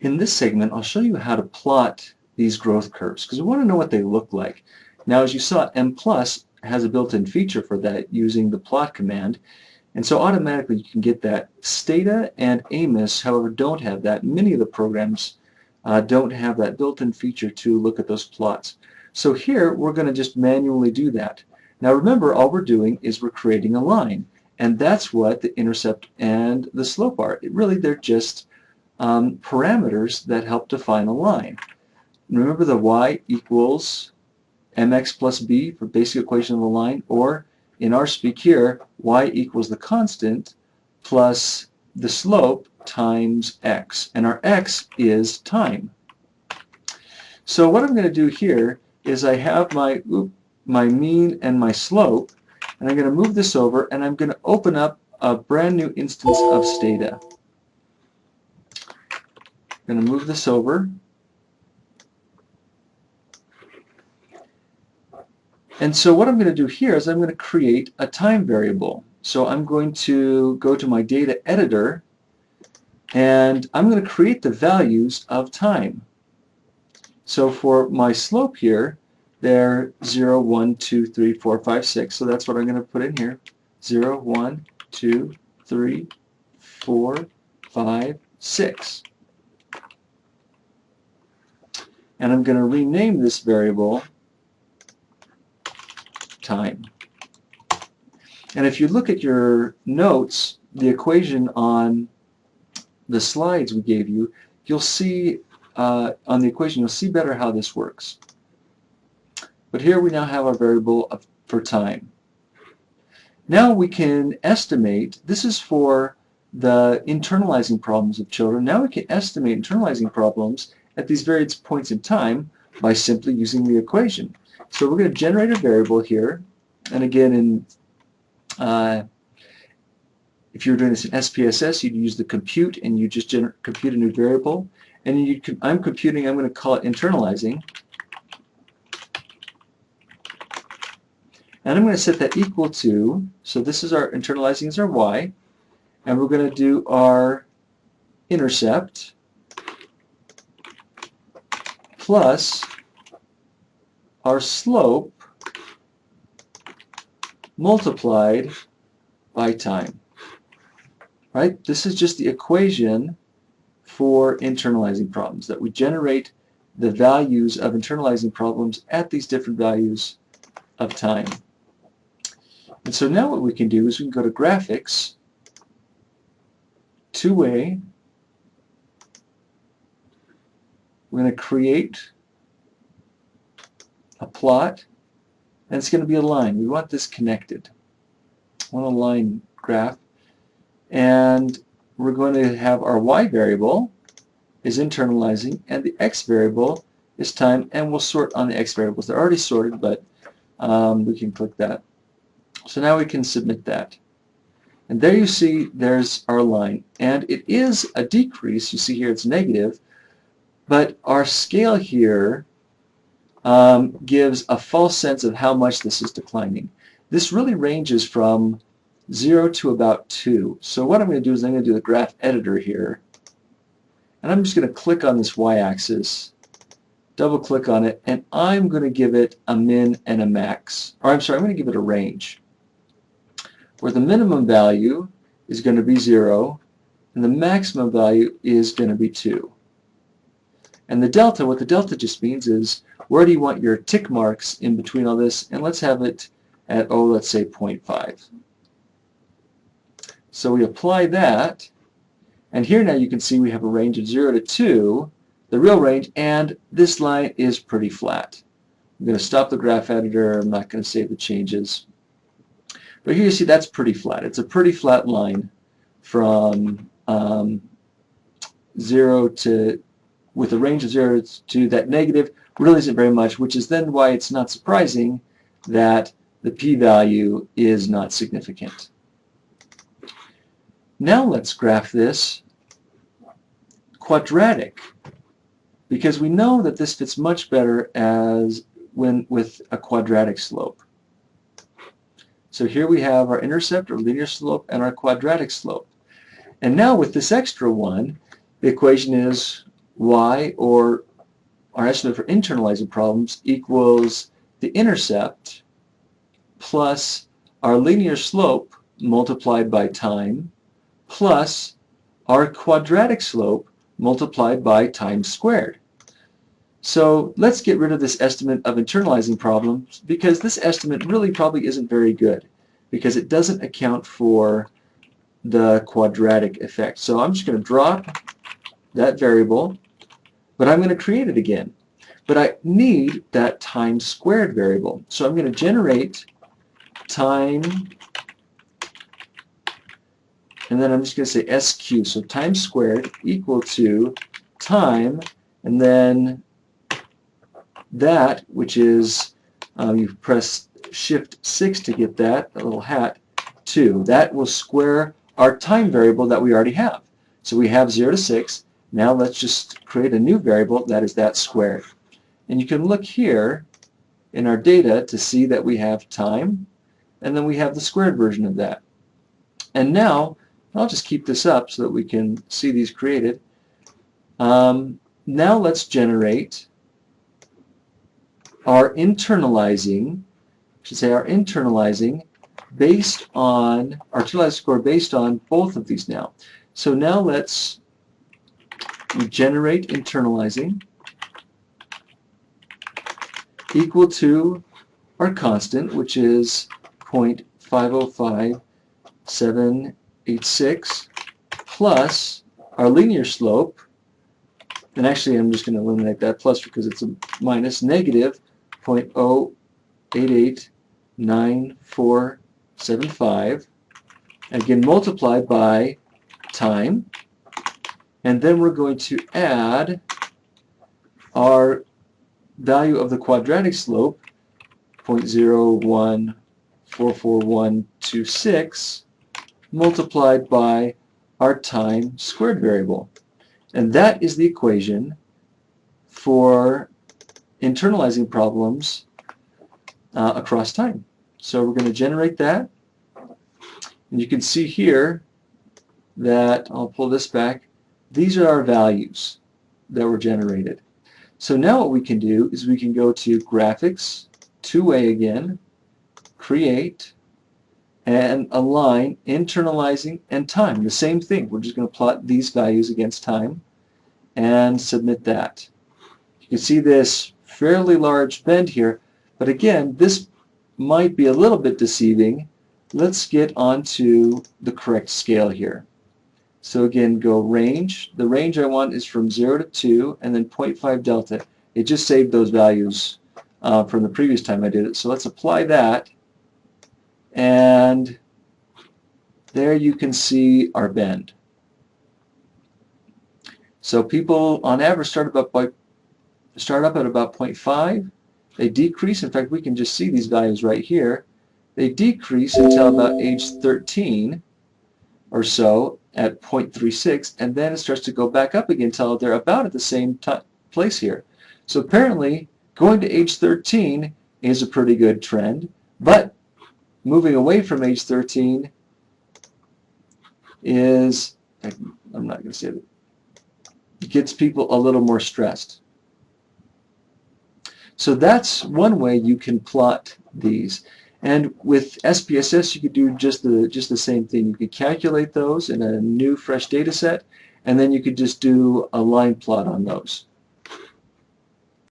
In this segment, I'll show you how to plot these growth curves because we want to know what they look like. Now, as you saw, M+ has a built-in feature for that using the plot command, and so automatically you can get that. Stata and Amos, however, don't have that. Many of the programs don't have that built-in feature to look at those plots. So here, we're going to just manually do that. Now remember, all we're doing is we're creating a line, and that's what the intercept and the slope are. They're just parameters that help define a line. Remember the y equals mx plus b for basic equation of a line, or in our speak here, y equals the constant plus the slope times x, and our x is time. So what I'm going to do here is I have my mean and my slope, and I'm going to move this over, and I'm going to open up a brand new instance of Stata. I'm going to move this over. And so what I'm going to do here is I'm going to create a time variable. So I'm going to go to my data editor, and I'm going to create the values of time. So for my slope here, they're 0, 1, 2, 3, 4, 5, 6. So that's what I'm going to put in here. 0, 1, 2, 3, 4, 5, 6. And I'm going to rename this variable time. And if you look at your notes, the equation on the slides we gave you, you'll see on the equation, you'll see better how this works. But here we now have our variable for time. Now we can estimate, this is for the internalizing problems of children. Now we can estimate internalizing problems at these various points in time by simply using the equation. So we're going to generate a variable here, and again, if you were doing this in SPSS, you'd use the compute, and you just compute a new variable. And I'm going to call it internalizing, and I'm going to set that equal to, so this is our internalizing is our y, and we're going to do our intercept plus our slope multiplied by time. Right? This is just the equation for internalizing problems, that we generate the values of internalizing problems at these different values of time. And so now what we can do is we can go to graphics, two-way. We're going to create a plot, and it's going to be a line. We want this connected. I want a line graph. And we're going to have our y variable is internalizing, and the x variable is time, and we'll sort on the x variables. They're already sorted, but we can click that. So now we can submit that. And there you see there's our line. And it is a decrease. You see here it's negative, but our scale here gives a false sense of how much this is declining. This really ranges from 0 to about 2. So what I'm going to do is I'm going to do the graph editor here, and I'm just going to click on this y-axis, double click on it, and I'm going to give it a min and a max. Or I'm sorry, I'm going to give it a range, where the minimum value is going to be 0 and the maximum value is going to be 2. And the delta, what the delta just means is where do you want your tick marks in between all this, and let's have it at, let's say 0.5. So we apply that, and here now you can see we have a range of 0 to 2, the real range, and this line is pretty flat. I'm going to stop the graph editor. I'm not going to save the changes. But here you see that's pretty flat. It's a pretty flat line from 0 to, with a range of 0 to that negative really isn't very much, which is then why it's not surprising that the p-value is not significant. Now let's graph this quadratic, because we know that this fits much better as when with a quadratic slope. So here we have our intercept or linear slope and our quadratic slope. And now with this extra one, the equation is y, or our estimate for internalizing problems, equals the intercept plus our linear slope multiplied by time plus our quadratic slope multiplied by time squared. So let's get rid of this estimate of internalizing problems, because this estimate really probably isn't very good because it doesn't account for the quadratic effect. So I'm just going to drop that variable, but I'm going to create it again. But I need that time squared variable. So I'm going to generate time, and then I'm just going to say SQ. So time squared equal to time, and then that, which is, you press Shift 6 to get that, a little hat, 2. That will square our time variable that we already have. So we have 0 to 6. Now let's just create a new variable that is that squared. And you can look here in our data to see that we have time, and then we have the squared version of that. And now, I'll just keep this up so that we can see these created. Now let's generate our internalizing, based on our internalizing score based on both of these now. So now let's generate internalizing equal to our constant, which is 0.505786, plus our linear slope, and actually I'm just going to eliminate that plus because it's a minus, negative 0.088945, again multiplied by time, and then we're going to add our value of the quadratic slope, 0.0144126, multiplied by our time squared variable. And that is the equation for internalizing problems across time. So we're going to generate that. And you can see here that, I'll pull this back, these are our values that were generated. So now what we can do is we can go to Graphics, Two-Way again, Create, and align internalizing and time. The same thing. We're just going to plot these values against time and submit that. You can see this fairly large bend here, but again, this might be a little bit deceiving. Let's get onto the correct scale here. So again, go range. The range I want is from 0 to 2, and then 0.5 delta. It just saved those values from the previous time I did it. So let's apply that, and there you can see our bend. So people on average start up at about 0.5. They decrease. In fact, we can just see these values right here. They decrease until about age 13 or so at 0.36, and then it starts to go back up again until they're about at the same place here. So apparently, going to age 13 is a pretty good trend, but moving away from age 13 is, I'm not going to say that, gets people a little more stressed. So that's one way you can plot these. And with SPSS, you could do just the same thing. You could calculate those in a new, fresh data set, and then you could just do a line plot on those.